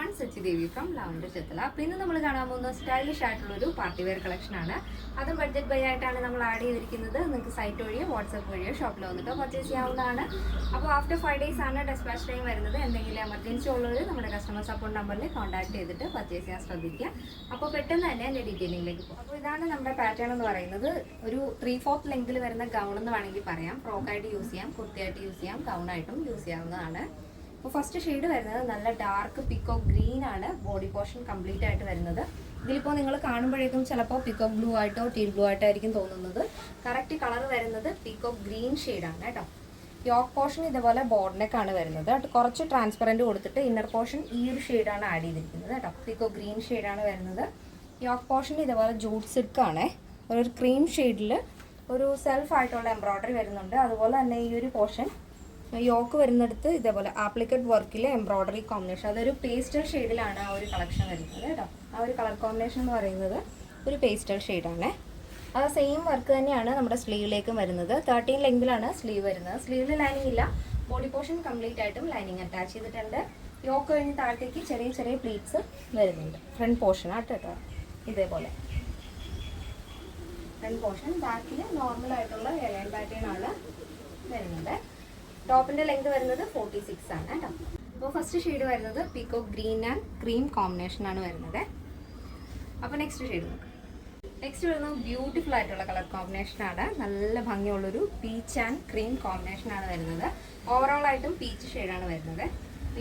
everyone, Sachi Devi from Lavender Chethala. അപ്പോൾ ഇന്ന് നമ്മൾ കാണാൻ പോകുന്ന സ്റ്റൈലിഷ് ആയിട്ടുള്ള ഒരു പാർട്ടി വെയർ കളക്ഷൻ ആണ്. അതും ബഡ്ജറ്റ് ബൈ ആയിട്ടാണ് നമ്മൾ ആഡ് ചെയ്തിരിക്കുന്നത്. നിങ്ങൾക്ക് സൈറ്റ് വഴിയോ വാട്സ്ആപ്പ് വഴിയോ ഷോപ്പിൽ വന്നിട്ടോ പർച്ചേസ് ചെയ്യാവുന്നതാണ്. അപ്പോൾ ആഫ്റ്റർ 5 days ആണ് ഡെസ്പാച്ച് ടൈം വരുന്നത്. എന്തെങ്കിലും എമർജൻസി ഉള്ളവർ നമ്മുടെ കസ്റ്റമർ സപ്പോർട്ട് നമ്പറിൽ കോൺടാക്ട് ചെയ്തിട്ട് പർച്ചേസ് ചെയ്യാൻ ശ്രദ്ധിക്കുക. അപ്പോൾ പെട്ടെന്ന് തന്നെ എൻ്റെ ഡീറ്റെയിലിംഗിലേക്ക് പോകും. അപ്പോൾ ഇതാണ് നമ്മുടെ പാറ്റേൺ എന്ന് പറയുന്നത്. ഒരു 3/4 ലെങ്തിൽ വരുന്ന ഗൗൺ എന്ന് വേണമെങ്കിൽ പറയാം. ഫ്രോക്കായിട്ട് യൂസ് ചെയ്യാം, കുർത്തിയായിട്ട് യൂസ് ചെയ്യാം, ഗൗണായിട്ടും യൂസ് ചെയ്യാവുന്നതാണ്. അപ്പോൾ ഫസ്റ്റ് ഷെയ്ഡ് വരുന്നത് നല്ല ഡാർക്ക് പിക്കോക്ക് ഗ്രീൻ ആണ്. ബോഡി പോർഷൻ കംപ്ലീറ്റ് ആയിട്ട് വരുന്നത്. ഇതിലിപ്പോൾ നിങ്ങൾ കാണുമ്പോഴേക്കും ചിലപ്പോൾ പിക്കോക്ക് ബ്ലൂ ആയിട്ടോ ടീൽ ബ്ലൂ ആയിട്ടോ ആയിരിക്കും തോന്നുന്നത്. കറക്റ്റ് കളർ വരുന്നത് പിക്കോക്ക് ഗ്രീൻ ഷെയ്ഡാണ് കേട്ടോ. യോക്ക് പോർഷൻ ഇതേപോലെ ബോർഡിനൊക്കെയാണ് വരുന്നത്. കുറച്ച് ട്രാൻസ്പെറൻറ്റ് കൊടുത്തിട്ട് ഇന്നർ പോർഷൻ ഈ ഒരു ഷെയ്ഡാണ് ആഡ് ചെയ്തിരിക്കുന്നത് കേട്ടോ. പിക്കോക്ക് ഗ്രീൻ ഷെയ്ഡാണ് വരുന്നത്. യോക്ക് പോർഷൻ ഇതേപോലെ ജൂട്ട് സിൽക്കാണ്. ഒരു ക്രീം ഷെയ്ഡിൽ ഒരു സെൽഫ് ആയിട്ടുള്ള എംബ്രോയ്ഡറി വരുന്നുണ്ട്. അതുപോലെ തന്നെ ഈ ഒരു പോർഷൻ യോക്ക് വരുന്നിടത്ത് ഇതേപോലെ ആപ്ലിക്കറ്റ് വർക്കിലെ എംബ്രോയ്ഡറി കോമ്പിനേഷൻ. അതൊരു പേസ്റ്റൽ ഷെയ്ഡിലാണ് ആ ഒരു കളക്ഷൻ വരുന്നത് കേട്ടോ. ആ ഒരു കളർ കോമ്പിനേഷൻ എന്ന് പറയുന്നത് ഒരു പേസ്റ്റൽ ഷെയ്ഡാണ്. അത് സെയിം വർക്ക് തന്നെയാണ് നമ്മുടെ സ്ലീവിലേക്കും വരുന്നത്. 13 ലെങ്തിലാണ് സ്ലീവ് വരുന്നത്. സ്ലീവിൽ ലൈനിങ് ഇല്ല. ബോഡി പോർഷൻ കംപ്ലീറ്റ് ആയിട്ടും ലൈനിങ് അറ്റാച്ച് ചെയ്തിട്ടുണ്ട്. യോക്ക് കഴിഞ്ഞ് താഴത്തേക്ക് ചെറിയ ചെറിയ പ്ലീറ്റ്സ് വരുന്നുണ്ട്. ഫ്രണ്ട് പോർഷൻ ആട്ടോ കേട്ടോ. ഇതേപോലെ ഫ്രണ്ട് പോർഷൻ. ബാക്കിൽ നോർമൽ ആയിട്ടുള്ള എലൈൻ പാറ്റേൺ ആണ് വരുന്നത്. ടോപ്പിന്റെ ലെങ്ത് വരുന്നത് 46 ആണ് കേട്ടോ. അപ്പോൾ ഫസ്റ്റ് ഷെയ്ഡ് വരുന്നത് peacock green and cream combination ആണ് വരുന്നത്. അപ്പോൾ നെക്സ്റ്റ് ഷെയ്ഡ് നോക്കാം. നെക്സ്റ്റ് വരുന്നത് ബ്യൂട്ടിഫുൾ ആയിട്ടുള്ള കളർ കോമ്പിനേഷൻ ആണ്. നല്ല ഭംഗിയുള്ളൊരു പീച്ച് ആൻഡ് ക്രീം കോമ്പിനേഷൻ ആണ് വരുന്നത്. ഓവറോൾ ആയിട്ടും പീച്ച് ഷെയ്ഡാണ് വരുന്നത്.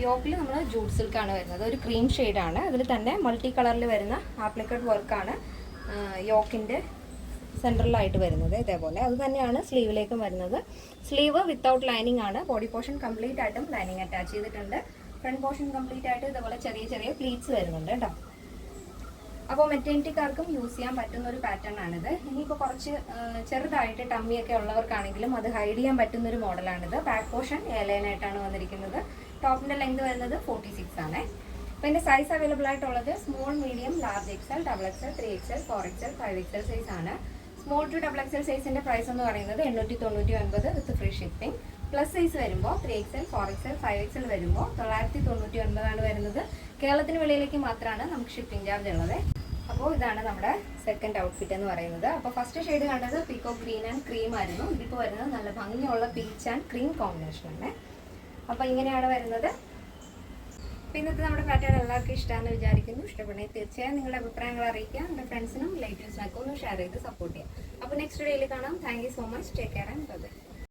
യോക്കിൽ നമ്മൾ ജൂട്ട് സിൽക്കാണ് വരുന്നത്. ഒരു ക്രീം ഷെയ്ഡാണ്. അതിൽ തന്നെ മൾട്ടി കളറിൽ വരുന്ന ആപ്ലിക്കറ്റ് വർക്കാണ് യോക്കിൻ്റെ സെൻട്രലായിട്ട് വരുന്നത്. ഇതേപോലെ അത് തന്നെയാണ് സ്ലീവിലേക്കും വരുന്നത്. സ്ലീവ് വിത്തൗട്ട് ലൈനിങ് ആണ്. ബോഡി പോർഷൻ കംപ്ലീറ്റ് ആയിട്ടും ലൈനിങ് അറ്റാച്ച് ചെയ്തിട്ടുണ്ട്. ഫ്രണ്ട് പോർഷൻ കംപ്ലീറ്റ് ആയിട്ട് ഇതേപോലെ ചെറിയ ചെറിയ പ്ലീറ്റ്സ് വരുന്നുണ്ട് കേട്ടോ. അപ്പോൾ മെറ്റേണിറ്റിക്കാർക്കും യൂസ് ചെയ്യാൻ പറ്റുന്ന ഒരു പാറ്റേൺ ആണിത്. ഇനിയിപ്പോൾ കുറച്ച് ചെറുതായിട്ട് ടമ്മിയൊക്കെ ഉള്ളവർക്കാണെങ്കിലും അത് ഹൈഡ് ചെയ്യാൻ പറ്റുന്ന ഒരു മോഡലാണിത്. ബാക്ക് പോർഷൻ എയർലൈനായിട്ടാണ് വന്നിരിക്കുന്നത്. ടോപ്പിൻ്റെ ലെങ്ത് വരുന്നത് 46 ആണ്. അപ്പോൾ ഇതിൻ്റെ സൈസ് അവൈലബിൾ ആയിട്ടുള്ളത് small, medium, large XL, XXL, 3XL, 4XL, 5XL size ആണ്. സ്മോൾ ടു XXL സൈസിൻ്റെ പ്രൈസ് എന്ന് പറയുന്നത് 899 വിത്ത് ഫ്രീ ഷിപ്പിംഗ്. പ്ലസ് സൈസ് വരുമ്പോൾ 3XL, 4XL, 5XL വരുമ്പോൾ 999 ആണ് വരുന്നത്. കേരളത്തിന് വെളിയിലേക്ക് മാത്രമാണ് നമുക്ക് ഷിപ്പിംഗ് ചാർജ് ഉള്ളത്. അപ്പോൾ ഇതാണ് നമ്മുടെ സെക്കൻഡ് ഔട്ട്ഫിറ്റ് എന്ന് പറയുന്നത്. അപ്പോൾ ഫസ്റ്റ് ഷെയ്ഡ് കണ്ടത് പീക്കോക്ക് ഗ്രീൻ ആൻഡ് ക്രീം ആയിരുന്നു. ഇതിപ്പോൾ വരുന്നത് നല്ല ഭംഗിയുള്ള പീച്ച് ആൻഡ് ക്രീം കോമ്പിനേഷനാണ്. അപ്പോൾ ഇങ്ങനെയാണ് വരുന്നത്. അപ്പോൾ ഇന്നത്തെ നമ്മുടെ പാറ്റേൺ എല്ലാവർക്കും ഇഷ്ടമാണെന്ന് വിചാരിക്കുന്നു. ഇഷ്ടപ്പെടുന്നെങ്കിൽ തീർച്ചയായും നിങ്ങളുടെ അഭിപ്രായങ്ങൾ അറിയിക്കുക. എൻ്റെ ഫ്രണ്ട്സിനും റിലേറ്റീവ്സിനൊക്കെ ഒന്ന് ഷെയർ ചെയ്ത് സപ്പോർട്ട് ചെയ്യാം. അപ്പോൾ നെക്സ്റ്റ് ഡേയിൽ കാണാം. Thank you so much. Take care and by.